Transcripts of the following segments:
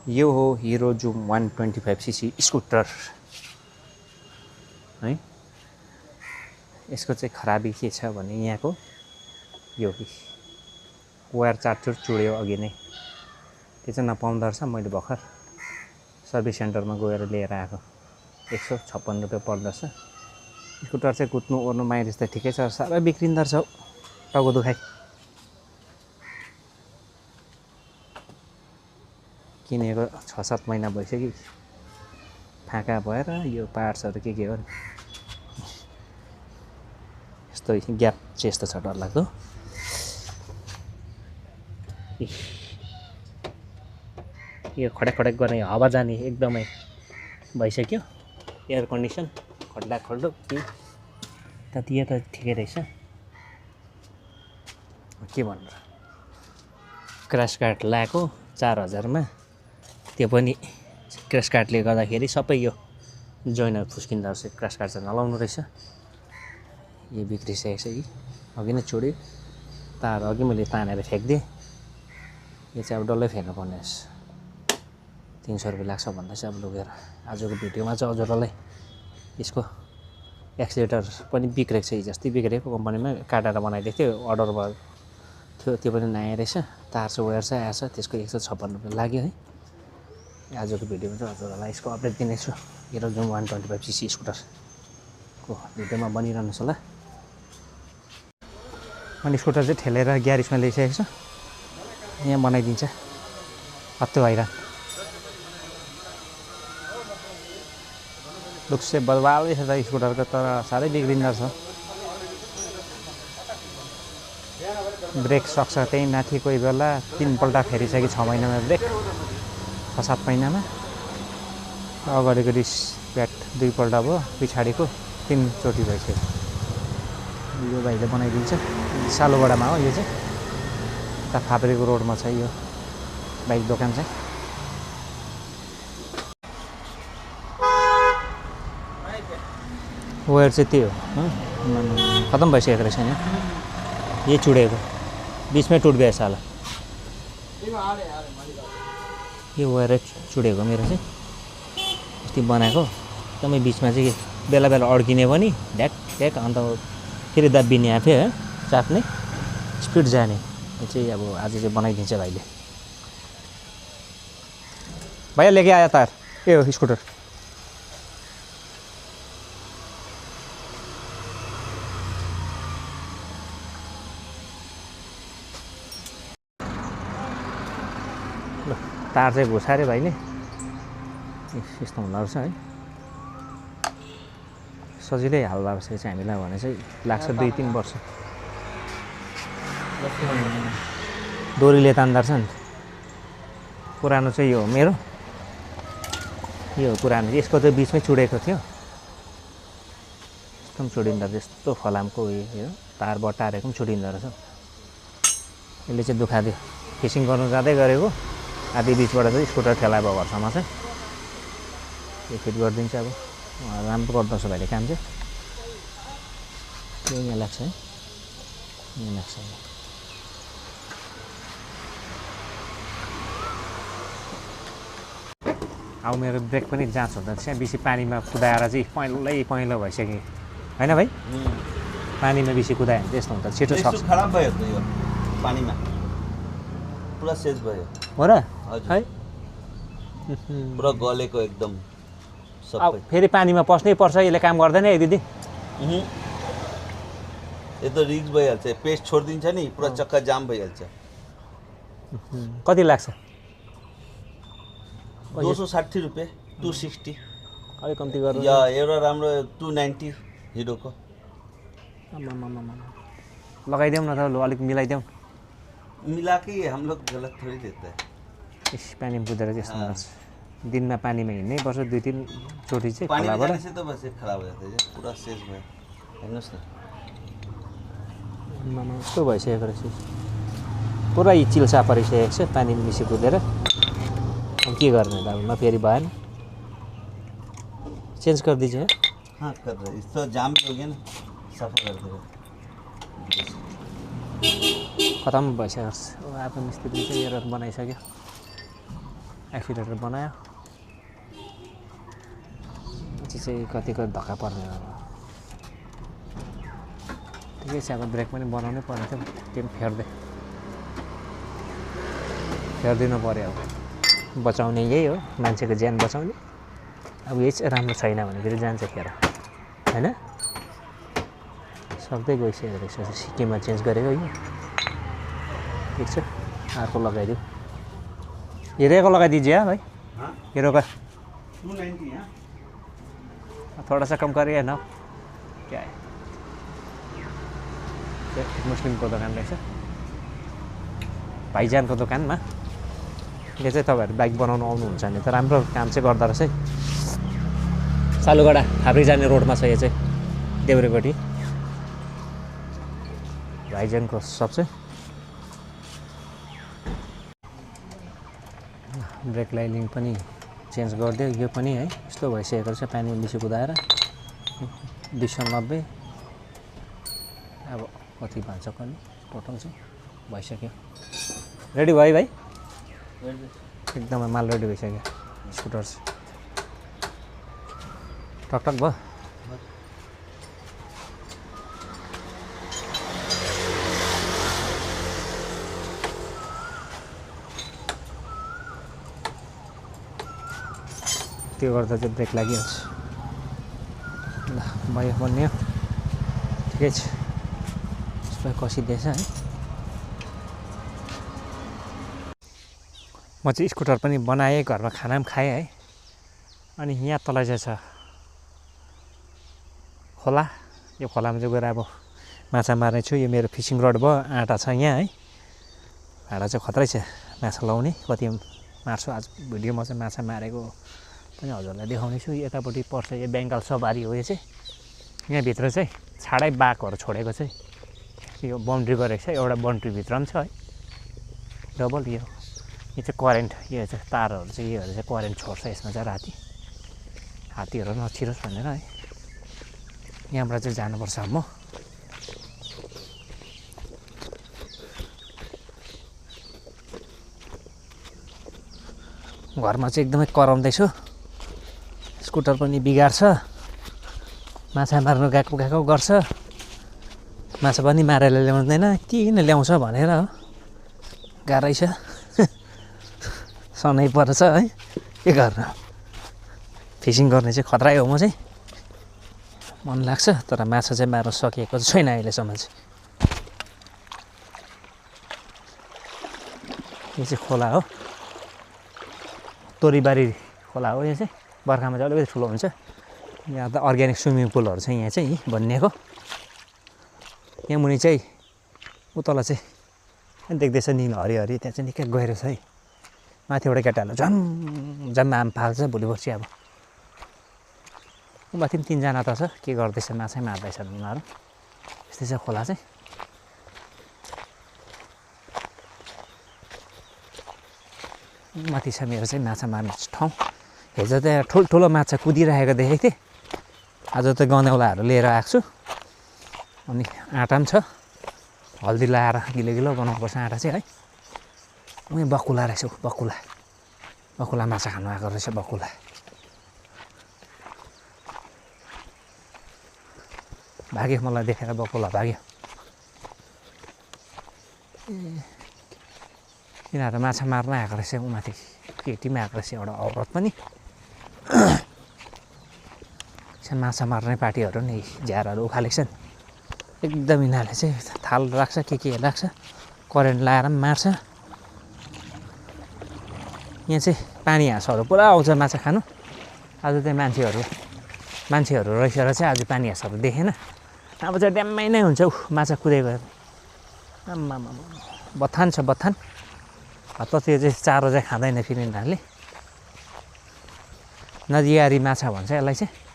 यो हो hero zoom 125cc scooter है। यसको चाहिँ खराबी के छ भने यहाँको यो वायर चारचुर चुड्यो अघि नै, त्यो चाहिँ नपाउँदो रहेछ। मैले भर्खर सर्भिस सेन्टरमा गएर लिएर आएको, 156 रुपियाँ पर्दछ। स्कुटर चाहिँ कुद्नु ओर्नु माइलेज त ठिकै छ, साह्रै बिग्रिँदो रहेछ हौ, टाउको दुखाइ। किनेको 6-7 महिना भइसक्यो, फाँका भएर यो पार्ट्सहरू के हो यस्तो ग्याप चाहिँ यस्तो छ, डरलाग्दो। यो खडक खडक गर्ने हावा जाने एकदमै भइसक्यो, एयर कन्डिसन खड्डा खड्डो कि त यो त ठिकै रहेछ। के भन्नु, क्र्यास कार्ड लगाएको 4000 मा, त्यो पनि क्र्यास कार्डले गर्दाखेरि सबै यो जोइनहरू फुस्किँदो रहेछ। क्र्यास कार्ड चाहिँ नलाउनु रहेछ, यो बिग्रिसकेको छ। यी अघि नै चुड्यो, तार अघि मैले तानेर फ्याँकिदिएँ। यो चाहिँ अब डल्लै फेर्नुपर्ने रहेछ, 300 रुपियाँ लाग्छ भन्दैछ। अब लगेर आजको भिडियोमा चाहिँ हजुरहरूलाई यसको एक्सिलेटर पनि बिग्रेको छ, हिजोअस्ति बिग्रेको कम्पनीमा काटेर बनाइदिएको थियो, अर्डर भयो थियो, त्यो पनि नआए रहेछ। तार चाहिँ वायर चाहिँ आएछ, त्यसको 156 रुपियाँ लाग्यो है। आजको भिडियोमा चाहिँ हजुरहरूलाई यसको अपडेट दिनेछु। हिरो जुम 125cc स्कुटरको भिडियोमा बनिरहनुहोस् होला। अनि स्कुटर चाहिँ ठेलेर ग्यारेजमा ल्याइसकेको छ, यहाँ बनाइदिन्छ। हत्तु हैरान लुक्स चाहिँ बदबालै छ त स्कुटरको, तर साह्रै बिग्रिँदो रहेछ। ब्रेक सक्छ त्यही माथि, कोही बेला 3 पल्ट फेरिसक्यो 6 महिनामा ब्रेक, 6-7 महिनामा। अगाडिको डिस प्याड 2 पल्ट भयो, पछाडिको 3 चोटि भइसक्यो। यो भाइले बनाइदिन्छ, सालुगडामा हो यो चाहिँ, उता फाप्रेको रोडमा छ यो बाइक दोकान चाहिँ। वायर चाहिँ त्यो हो, खतम भइसकेको रहेछ यहाँ, यही चुडेको, बिचमै टुट गएछ होला। यो वायर चुडेको मेरो चाहिँ अस्ति बनाएको, एकदमै बिचमा चाहिँ बेला बेला अड्किने पनि ढ्याक ढ्याक, अन्त फेरि दाबिने आफै है, चाप्ने स्पिड जाने। यो चाहिँ अब आज चाहिँ बनाइदिन्छ भाइले। भैया लेके आया तार, ए हो स्कुटर। ल तार चाहिँ घुसारे भाइले, यस्तो हुँदो रहेछ है। सजिलै हाल्दा रहेछ चाहिँ हामीलाई भने चाहिँ लाग्छ 2-3 वर्ष। डोरीले तान्दा रहेछ नि। पुरानो चाहिँ यो हो मेरो, यो पुरानो, यसको चाहिँ बिचमै चुडेको थियो, यस्तो पनि चुडिँदो रहेछ। यस्तो फलामको यो तार बटारेको पनि चुडिँदो रहेछ। यसले चाहिँ दुखादियो, फिसिङ गर्नु जाँदै गरेको, आधी बिचबाट चाहिँ स्कुटर ठेला भयो घरसम्म चाहिँ, यो फिट गरिदिन्छ। अब राम्रो गर्दछ भाइले काम चाहिँ। यो यहाँ लाग्छ है, यहाँ लाग्छ। अब मेरो ब्रेक पनि जाँच हुँदैन थिएँ, बेसी पानीमा कुदाएर चाहिँ पहिलो भइसक्यो होइन भाइ। पानीमा बेसी कुदायो भने त्यस्तो हुन्छ, छिटो सक्छ। खराब भयो त यो पानीमा, पुरा सेज भयो हो र है, पुरा गलेको एकदम सबै। फेरि पानीमा पस्नै पर्छ, यसले काम गर्दैन है दिदी। यो त रिक्स भइहाल्छ, पेस्ट छोडिदिन्छ नि पुरा चक्का जाम भइहाल्छ। कति लाग्छ? 260 रुपियाँ, 260। अलिक कम्ती गर्नु। या एउटा राम्रो 290 हिरोको। लगाइदेऊ न त, लु अलिक मिलाइदेऊ। मिला के हम लोग गलत थोड़ी देते हैं। इस पानी बुझेर त्यस्तो गर्छ। दिनमा पानीमा हिँड्नै पर्छ 2-3 चोटि चाहिँ पानी खोलाबाट। जाने से तो बस खराब हो जाता है, पूरा सेज में हेर्नुस् न। यस्तो भइसकेको रहेछ, पुरा चिल्सा परिसकेको छ पानीमा मिसी कुदेर। अब के गर्ने त, अब न फेरि भएन, चेन्ज गरिदिन्छु है। हाँ कर रहे, इस तो जाम भी हो गया ना, सफा कर दे। खतम भइसकेको छ। अब मिस्त्री चाहिँ एरर बनाइसक्यो। एक्सिलेटर बनायो पछि चाहिँ कतिको धक्का पर्ने अब ठिकै छ अब ब्रेक पनि बनाउनै पर्ने थियो त्यो पनि फेरिदिनु पऱ्यो अब बचाउने यही हो मान्छेको ज्यान बचाउने अब यही चाहिँ राम्रो छैन भने फेरि जान्छ खेर होइन सक्दै गइसकेको रहेछ सिक्किममा चेन्ज गरेको यो ठिक छ अर्को लगाइदियो हीरे को लगा दीजिए भाई हीरो का 290 यहाँ थोड़ा सा कम करिए ना क्या है मुस्लिमको दोकान रहेछ भाइजानको दोकानमा यो चाहिँ तपाईँहरू बाइक बनाउनु आउनुहुन्छ भने त राम्रो काम चाहिँ गर्दो रहेछ है सालुगढा थाप्री जाने रोडमा छ यो चाहिँ देब्रेपट्टि भाइजानको सब चाहिँ ब्रेक लाइनिङ पनि चेन्ज गरिदियो यो पनि है यस्तो भइसकेको रहेछ पानी बेसी कुदाएर 290 अब कति भन्छ कति टोटल चाहिँ भइसक्यो रेडी भयो भाइ एकदमै माल रेडी भइसक्यो स्कुटर टकटक भयो त्यो गर्दा चाहिँ ब्रेक लागिहाल्छ ल भयो बन्यो ठिकै छ यसलाई कसिदिएछ है म चाहिँ स्कुटर पनि बनाएँ घरमा खाना पनि खाएँ है अनि यहाँ तल चाहिँ छ खोला यो खोलामा चाहिँ गएर अब माछा मार्ने छु यो मेरो फिसिङ रड भयो आँटा छ यहाँ है भाडा चाहिँ खत्रै छ माछा लाउने कति मार्छु आज भिडियोमा चाहिँ माछा मारेको पनि हजुरलाई देखाउने छु यतापट्टि पर्छ यो बेङ्गाल सवारी हो यो चाहिँ यहाँभित्र चाहिँ छाडै बाघहरू छोडेको चाहिँ यो बाउन्ड्री गरेको छ एउटा बाउन्ड्रीभित्र पनि छ है डबल यो चाहिँ करेन्ट यो चाहिँ तारहरू चाहिँ योहरू चाहिँ करेन्ट छोड्छ यसमा चाहिँ राति हात्तीहरू नछिरोस् भनेर है यहाँबाट चाहिँ जानुपर्छ म घरमा चाहिँ एकदमै कराउँदैछु स्कुटर पनि बिगार्छ माछा मार्नु गएको गर्छ माछा पनि मारेर ल्याउँदैन किन ल्याउँछ भनेर हो गाह्रै छ सनै पर्छ है के गर्नु फिसिङ गर्ने चाहिँ खतरै हो म चाहिँ मन लाग्छ तर माछा चाहिँ मार्न सकिएको छैन अहिलेसम्म चाहिँ यो चाहिँ खोला हो तोरीबारी खोला हो यो चाहिँ बर्खामा चाहिँ अलिकति ठुलो हुन्छ यहाँ त अर्ग्यानिक स्विमिङ पुलहरू छ यहाँ चाहिँ बनिएको यहाँ मुनि चाहिँ उतल चाहिँ देख्दैछ निलो हरिहरि त्यहाँ चाहिँ निकै गहिरो छ है माथिबाट केटाहरूले झम आम फाल्छ भोलि पर्सि अब माथि पनि तिनजना त छ के गर्दैछ माछै मार्दैछन् उनीहरू यस्तै छ खोला चाहिँ माथि छ मेरो चाहिँ माछा मार्ने ठाउँ हिजो त्यहाँ ठुल्ठुलो माछा कुदिरहेको देखेको थिएँ आज त गनेउलाहरू लिएर आएको छु अनि आँटा पनि छ हल्दी लाएर गिलो गिलो बनाउनुपर्छ आँटा चाहिँ है उयो बकुला रहेछ बकुला माछा खानु आएको रहेछ बकुला भाग्यो मलाई देखेर बकुला भाग्यो यिनीहरू माछा मार्न आएको रहेछ ऊ माथि केटी पनि आएको रहेछ एउटा औरत पनि माछा मार्ने पार्टीहरू नि झ्यारहरू उखालेको छन् एकदम यिनीहरूले चाहिँ थाल राख्छ के राख्छ करेन्ट लाएर पनि मार्छ यहाँ चाहिँ पानी हाँसहरू पुरा आउँछ माछा खानु आज चाहिँ मान्छेहरू रहेछ र चाहिँ आज पानी हाँसहरू देखेन अब चाहिँ ड्याम्मै नै हुन्छ माछा कुदेको आम्मा बथान छ बथान त त्यो चाहिँ चारो चाहिँ खाँदैन फेरि यिनीहरूले नजियारी माछा भन्छ यसलाई चाहिँ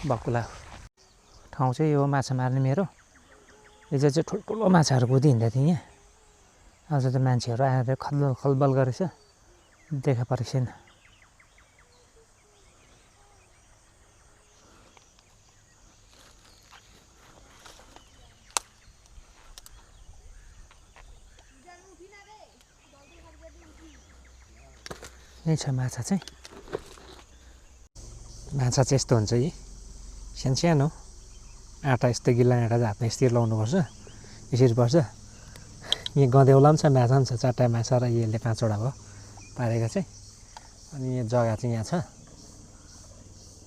बकुला ठाउँ चाहिँ यो माछा मार्ने मेरो यो चाहिँ ठुल्ठुलो माछाहरू कुदिहिँड्दा थिएँ यहाँ आज त मान्छेहरू आएर खलबल गरेछ देखा परेको छैन यही छ माछा चाहिँ यस्तो हुन्छ यी सानो आँटा यस्तो गिल्ला आँटा हातमा यसरी लाउनुपर्छ यसरी पर्छ यहाँ गँदेउला पनि छ माछा पनि छ 4टा माछा र यसले 5वटा भयो पारेको चाहिँ अनि यो जग्गा चाहिँ यहाँ छ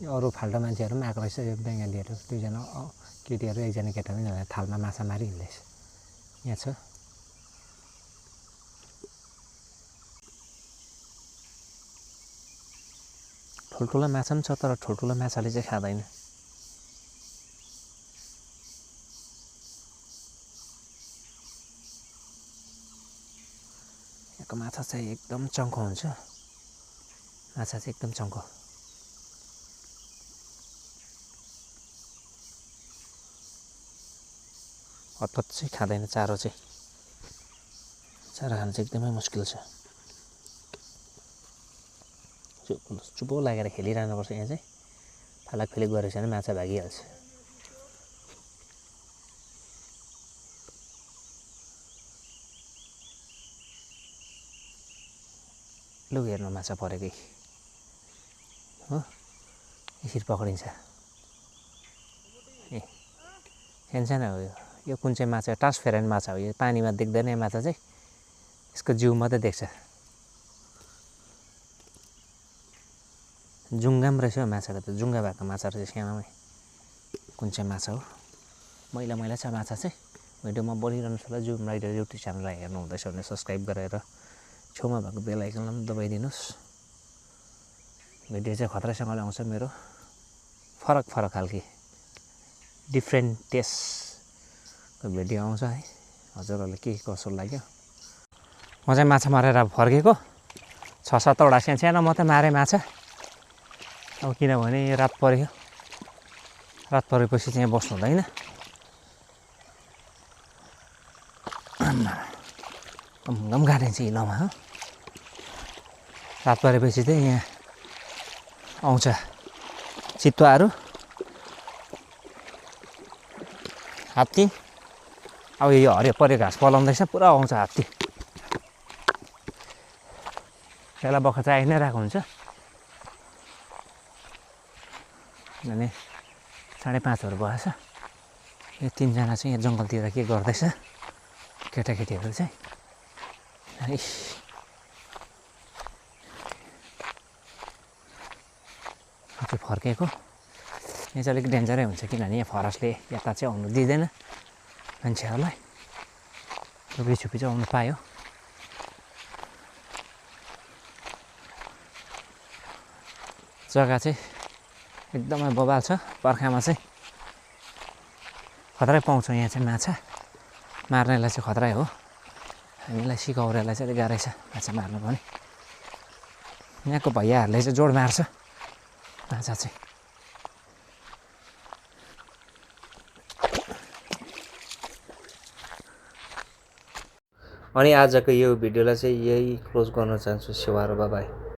यो अरू फाल्टो मान्छेहरू पनि आएको रहेछ यो बङ्गालीहरू 2जना केटीहरू 1जना केटा पनि थालमा माछा मारि हिँड्दैछ यहाँ छ ठुल्ठुला माछा पनि छ तर ठुल्ठुला माछाले चाहिँ खाँदैन यहाँको माछा चाहिँ एकदम चङ्खो हुन्छ माछा चाहिँ एकदम चङ्खो हतपत चाहिँ खाँदैन चारो चाहिँ चारो खानु चाहिँ एकदमै मुस्किल छ चुपो लागेर खेलिरहनुपर्छ यहाँ चाहिँ फालाकफिलिक गरेछ भने माछा भागिहाल्छ लु हेर्नु माछा परेकै हो यसरी पक्रिन्छ ए सानो हो यो कुन चाहिँ माछा ट्रान्सपेरेन्ट माछा हो यो पानीमा देख्दैन यो माछा चाहिँ यसको जिउ मात्रै देख्छ जुङ्गा पनि रहेछ माछाको त जुङ्गा भएको माछा रहेछ सानोमै कुन चाहिँ माछा हो मैला छ माछा चाहिँ भिडियोमा बोलिरहनु छ जुम राइडर युट्युब च्यानललाई हेर्नु हुँदैछ भने सब्सक्राइब गरेर छेउमा भएको बेल आइकनलाई पनि दबाइदिनुहोस् भिडियो चाहिँ खतरासँगले आउँछ मेरो फरक खालके डिफ्रेन्ट टेस्टको भिडियो आउँछ है हजुरहरूले के कसो लाग्यो म चाहिँ माछा मारेर फर्केको 6-7वटा सानो मात्रै मारेँ माछा अब किनभने रात पऱ्यो रात परेपछि चाहिँ बस्नु हुँदैन घम गाडिन्छ हिलोमा हो रात परेपछि चाहिँ यहाँ आउँछ चितुवाहरू हात्ती अब यो हरियो पऱ्यो घाँस पलाउँदैछ पुरा आउँछ हात्ती बेला बखत चाहिँ आइ नै रहेको हुन्छ किनभने 5:30 भएछ यो 3जना चाहिँ यहाँ जङ्गलतिर के गर्दैछ केटाकेटीहरू चाहिँ फर्केको यहाँ चाहिँ अलिक डेन्जरै हुन्छ किनभने यहाँ फरेस्टले यता चाहिँ आउनु दिँदैन मान्छेहरूलाई छुपी चाहिँ आउनु पायो जग्गा चाहिँ एकदमै बबाल छ बर्खामा चाहिँ खतरै पाउँछ यहाँ चाहिँ माछा मार्नेलाई चाहिँ खतरै हो हामीलाई सिकाउरेलाई चाहिँ अलिक गाह्रै छ माछा मार्नु पनि यहाँको भैयाहरूले चाहिँ जोड मार्छ माछा चाहिँ अनि आजको यो भिडियोलाई चाहिँ यही क्लोज गर्न चाहन्छु सेवा र बाई